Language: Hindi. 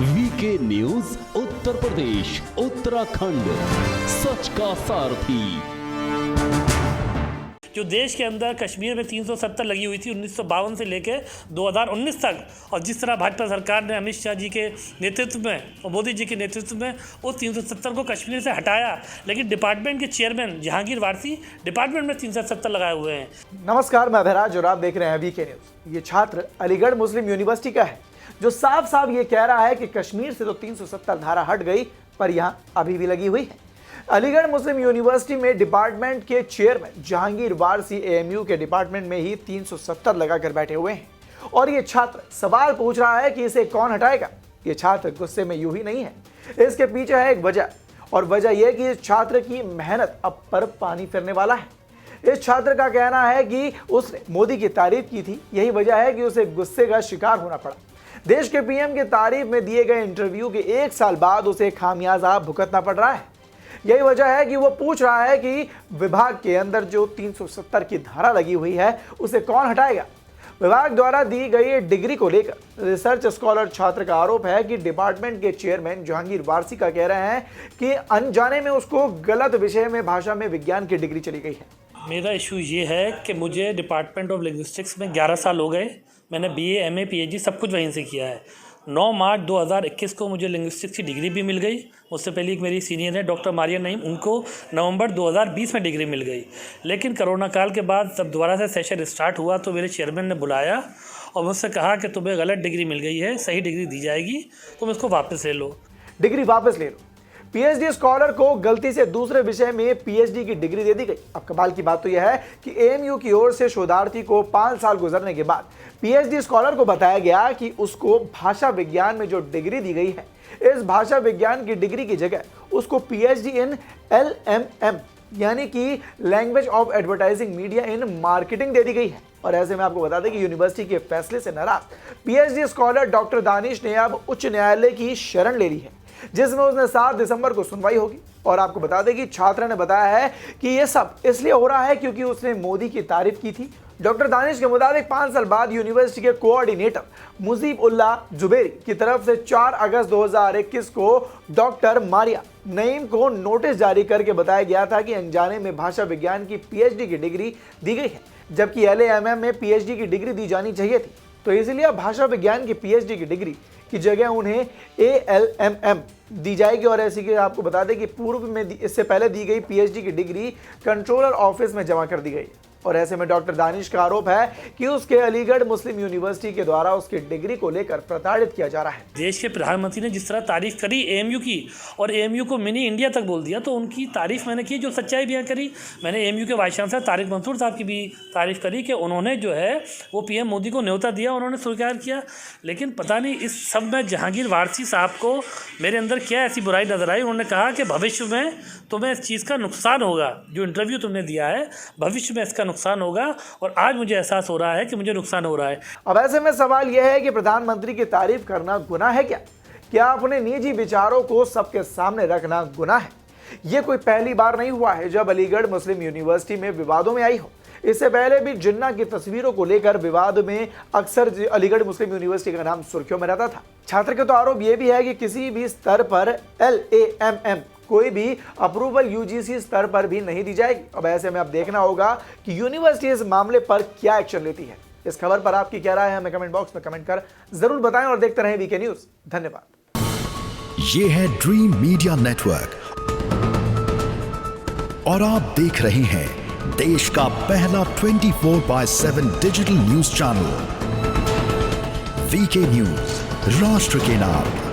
वीके न्यूज उत्तर प्रदेश उत्तराखंड, सच का सारथी। जो देश के अंदर कश्मीर में 370 लगी हुई थी 1952 से लेकर 2019 तक, और जिस तरह भाजपा सरकार ने अमित शाह जी के नेतृत्व में और मोदी जी के नेतृत्व में उस 370 को कश्मीर से हटाया, लेकिन डिपार्टमेंट के चेयरमैन जहांगीर वारसी डिपार्टमेंट में 370 लगाए हुए हैं। नमस्कार, मैं अभयराज और आप देख रहे हैं वीके न्यूज। ये छात्र अलीगढ़ मुस्लिम यूनिवर्सिटी का है, जो साफ साफ ये कह रहा है कि कश्मीर से तो 370 धारा हट गई, पर यहाँ अभी भी लगी हुई है। अलीगढ़ मुस्लिम यूनिवर्सिटी में डिपार्टमेंट के चेयरमैन जहांगीर वारसी एएमयू के डिपार्टमेंट में ही 370 लगाकर बैठे हुए हैं और ये छात्र सवाल पूछ रहा है कि इसे कौन हटाएगा। ये छात्र गुस्से में यूं ही नहीं है, इसके पीछे है एक वजह, और वजह यह कि इस छात्र की मेहनत अब पर पानी फिरने वाला है। इस छात्र का कहना है कि उसने मोदी की तारीफ की थी, यही वजह है कि उसे गुस्से का शिकार होना पड़ा। देश के पीएम की तारीफ में दिए गए इंटरव्यू के 1 साल बाद उसे खामियाजा भुगतना पड़ रहा है। यही वजह है कि वो पूछ रहा है कि विभाग के अंदर जो 370 की धारा लगी हुई है उसे कौन हटाएगा। विभाग द्वारा दी गई डिग्री को लेकर रिसर्च स्कॉलर छात्र का आरोप है कि डिपार्टमेंट के चेयरमैन जहांगीर वारसी का कह रहे हैं कि अनजाने में उसको गलत विषय में भाषा में विज्ञान की डिग्री चली गई है। मेरा इशू ये है कि मुझे डिपार्टमेंट ऑफ लिंग्विस्टिक्स में 11 साल हो गए। मैंने BA MA PhD सब कुछ वहीं से किया है। 9 मार्च 2021 को मुझे लिंग्विस्टिक्स की डिग्री भी मिल गई। उससे पहले एक मेरी सीनियर है डॉक्टर मारिया नईम, उनको नवंबर 2020 में डिग्री मिल गई। लेकिन कोरोना काल के बाद जब दोबारा से सेशन स्टार्ट हुआ तो मेरे चेयरमैन ने बुलाया और मुझसे कहा कि तुम्हें गलत डिग्री मिल गई है, सही डिग्री दी जाएगी, तुम इसको वापस ले लो। डिग्री वापस ले लो। PhD स्कॉलर को गलती से दूसरे विषय में PhD की डिग्री दे दी गई। अब कमाल की बात तो यह है कि AMU की ओर से शोधार्थी को 5 साल गुजरने के बाद PhD स्कॉलर को बताया गया कि उसको भाषा विज्ञान में जो डिग्री दी गई है, इस भाषा विज्ञान की डिग्री की जगह उसको PhD इन LMM यानी कि language of advertising media in marketing दे दी गई है। और ऐसे में आपको बता दें कि यूनिवर्सिटी के फैसले से नाराज PhD स्कॉलर डॉक्टर दानिश ने अब उच्च न्यायालय की शरण ले ली है, जिसमें उसने 7 दिसंबर को सुनवाई होगी। और आपको बता दें कि छात्र ने बताया है कि यह सब इसलिए हो रहा है क्योंकि उसने मोदी की तारीफ की थी। डॉक्टर दानिश के मुताबिक 5 साल बाद यूनिवर्सिटी के कोऑर्डिनेटर मुजीब उल्लाह जुबेरी की तरफ से 4 अगस्त 2021 को डॉक्टर मारिया नईम को नोटिस जारी करके बताया गया था कि अनजाने में भाषा विज्ञान की PhD की डिग्री दी गई है, जबकि LAMM में PhD की डिग्री दी जानी चाहिए थी। तो इसलिए भाषा विज्ञान की PhD की डिग्री की जगह उन्हें ALMM दी जाएगी। और ऐसी कि आपको बता दें कि पूर्व में इससे पहले दी गई PhD की डिग्री कंट्रोलर ऑफिस में जमा कर दी गई। और ऐसे में डॉक्टर दानिश का आरोप है कि उसके अलीगढ़ मुस्लिम यूनिवर्सिटी के द्वारा उसकी डिग्री को लेकर प्रताड़ित किया जा रहा है। देश के प्रधानमंत्री ने जिस तरह तारीफ करी AMU की और AMU को मिनी इंडिया तक बोल दिया, तो उनकी तारीफ मैंने की, जो सच्चाई बयां करी। मैंने AMU के वाइस चांसलर तारिक मंसूर साहब की भी तारीफ करी कि उन्होंने जो है वो PM मोदी को न्योता दिया, उन्होंने स्वीकार किया। लेकिन पता नहीं इस सब में जहांगीर वारसी साहब को मेरे अंदर क्या ऐसी बुराई नजर आई। उन्होंने कहा कि भविष्य में तुम्हें इस चीज़ का नुकसान होगा, जो इंटरव्यू तुमने दिया है भविष्य में इसका नुकसान होगा, और आज मुझे एहसास हो रहा है कि मुझे नुकसान हो रहा है। अब ऐसे में सवाल यह है कि प्रधानमंत्री की तारीफ करना गुनाह है क्या? क्या अपने निजी विचारों को सबके सामने रखना गुनाह है? यह कोई पहली बार नहीं हुआ है जब अलीगढ़ मुस्लिम यूनिवर्सिटी में विवादों में आई हो। इससे पहले भी जिन्ना की तस्वीरों को लेकर विवाद में अक्सर अलीगढ़ मुस्लिम यूनिवर्सिटी का नाम सुर्खियों में रहता था। छात्र के तो आरोप यह भी है कि किसी भी स्तर पर LAMM कोई भी अप्रूवल UGC स्तर पर भी नहीं दी जाएगी। अब ऐसे में अब देखना होगा कि यूनिवर्सिटी इस मामले पर क्या एक्शन लेती है। इस खबर पर आपकी क्या राय है, हमें कमेंट बॉक्स में कमेंट कर जरूर बताएं और देखते रहें वीके न्यूज। धन्यवाद। ये है ड्रीम मीडिया नेटवर्क और आप देख रहे हैं देश का पहला 24/7 digital news channel V K news, राष्ट्र के नाम।